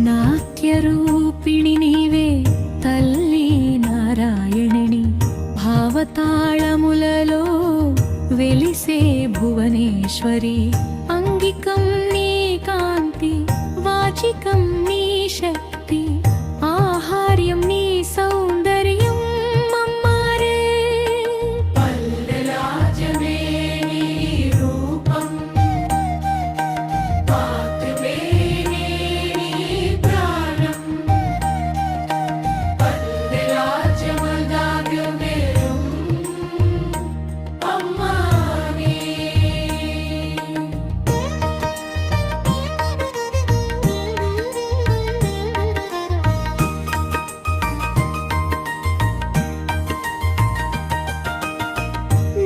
నాట్యరూపిణి నీవే తల్లి నారాయణిని, భావతాళములలో వెలిసే భువనేశ్వరి. అంగికం నీ కాంతి, వాచికం నీ శక్తి, ఆహార్యం నీ సౌందర్యం మమ్మారే. పల్లెరాజమే నీ రూపం, పాత్రమే నీ ప్రాణం. పల్లెరాజమదాగ్రమేరం అమ్మానే.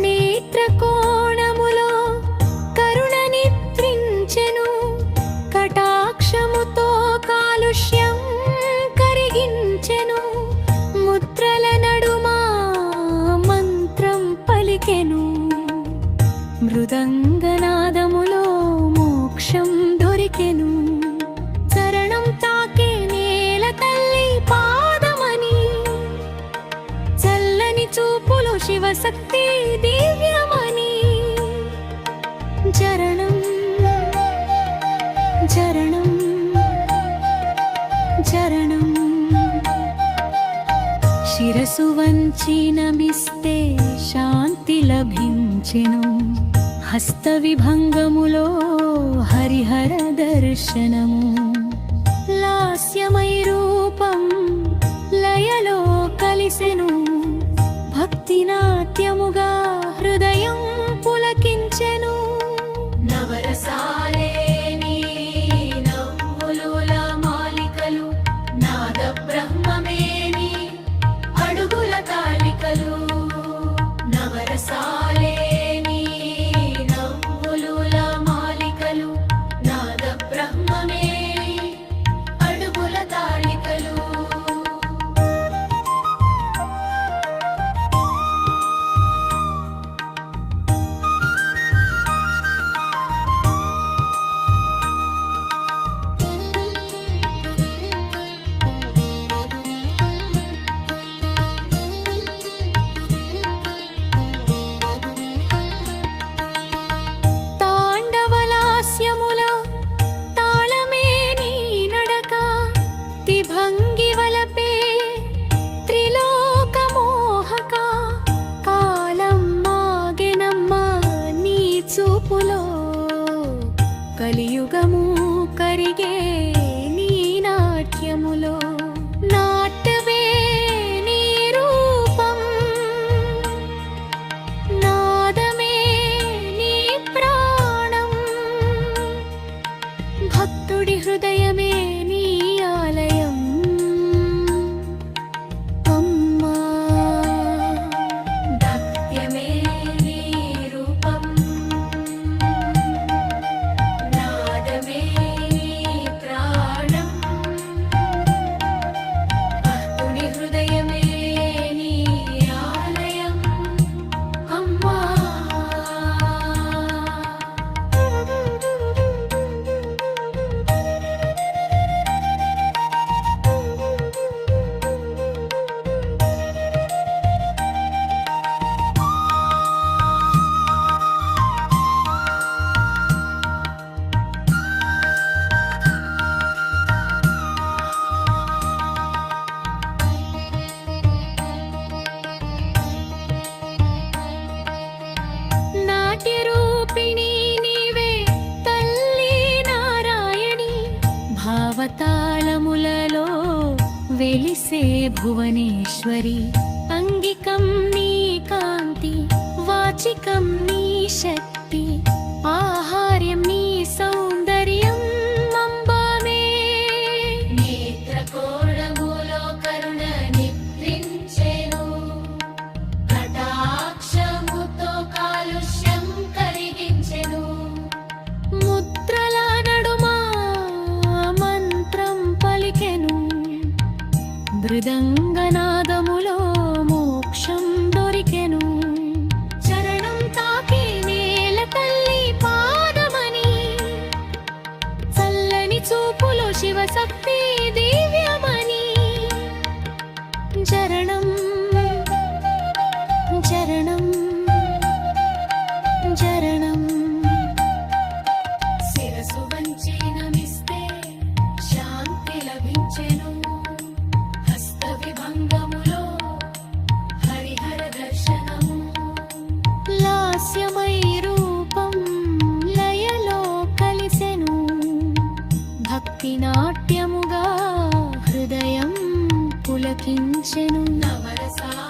నేత్రకోణములో కరుణ నిద్రించెను, కటాక్షముతో కాలుష్యం కరిగించెను. ముద్రల నడుమా మంత్రం పలికెను, మృదంగనాదములో మోక్షం దొరికెను. చరణం తాకే నేల తల్లి పాదమని, చల్లని చూపులు శివశక్తి దివ్యమని. చరణం చరణం చరణం, శిరసు వంచి నమిస్తే శాంతి లభించెను. హస్త విభంగములో హరిహర దర్శనము. లాస్యమై రూపం లయలో కలిసెను, భక్తి నాట్యముగా హృదయం పులకించెను. నవరసాలే నీ నవ్వులుల మాలికలు, నాద బ్రహ్మమే నీ అడుగుల తాళికలు. నవరసాలే నీ నవ్వులుల మాలికలు, నాద బ్రహ్మమే నీ అడుగుల తాళికలు. తాండవలాస్యముల తాళమే నీ నడక, తిభంగి వలపే త్రిలోకమోహక. కాలం మాగెనమ్మా నీ చూపులో, కలియుగము కరిగే నీ నాట్యములో. నాట్యమే నీ రూపం, నాదమే నీ ప్రాణం. భక్తుడి హృదయమే నీ ఆలయం అమ్మా. దత్యమే నీ రూపం, నాదమే నీ ప్రాణం. భక్తుడి హృదయమే నీ ఆలయం అమ్మా. నాట్యరూపిణి నీవే తల్లి నారాయణి, భావతాళములలో వెలిసే భువనేశ్వరి. అంగికం నీ కాంతి, వాచికం నీ శక్తి, ఆహార్యం నీ సౌందర్యం అంబామే. నేత్రకోణములో కరుణ నిద్రించెను, కటాక్షముతో కాలుష్యం కరిగించెను. ముద్రల నడుమా మంత్రం పలికెను, మృదంగనాదములో మోక్షం దొరికెను. చరణం తాకి నేల తల్లి పాదమని, చల్లని చూపులో శివశక్తి పులకించెను. నవరసాల